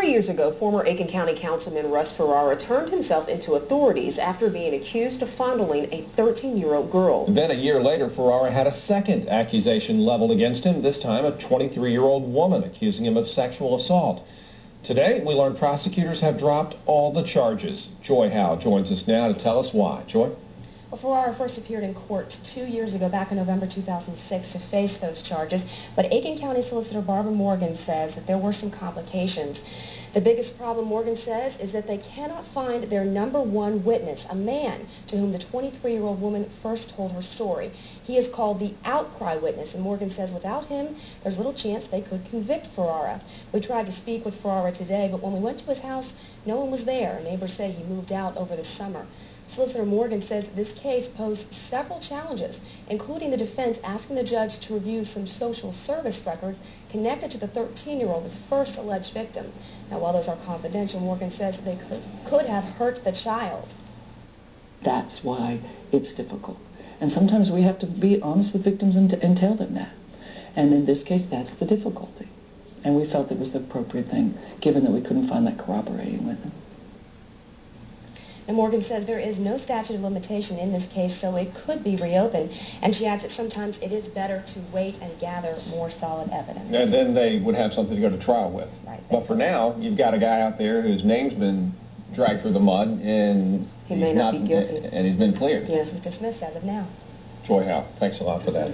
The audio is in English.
3 years ago, former Aiken County Councilman Russ Ferrara turned himself into authorities after being accused of fondling a 13-year-old girl. Then a year later, Ferrara had a second accusation leveled against him, this time a 23-year-old woman accusing him of sexual assault. Today, we learned prosecutors have dropped all the charges. Joy Howe joins us now to tell us why. Joy? Well, Ferrara first appeared in court 2 years ago, back in November 2006, to face those charges. But Aiken County Solicitor Barbara Morgan says that there were some complications. The biggest problem, Morgan says, is that they cannot find their #1 witness, a man to whom the 23-year-old woman first told her story. He is called the outcry witness, and Morgan says without him, there's little chance they could convict Ferrara. We tried to speak with Ferrara today, but when we went to his house, no one was there. Neighbors say he moved out over the summer. Solicitor Morgan says this case posed several challenges, including the defense asking the judge to review some social service records connected to the 13-year-old, the first alleged victim. Now, while those are confidential, Morgan says they could have hurt the child. That's why it's difficult. And sometimes we have to be honest with victims and tell them that. And in this case, that's the difficulty. And we felt it was the appropriate thing, given that we couldn't find that corroborating witness. And Morgan says there is no statute of limitation in this case, so it could be reopened. And she adds that sometimes it is better to wait and gather more solid evidence. And then they would have something to go to trial with. Right. But for now, you've got a guy out there whose name's been dragged through the mud, and he may not be guilty. And he's been cleared. Yes, he's dismissed as of now. Joy Howe, thanks a lot for that.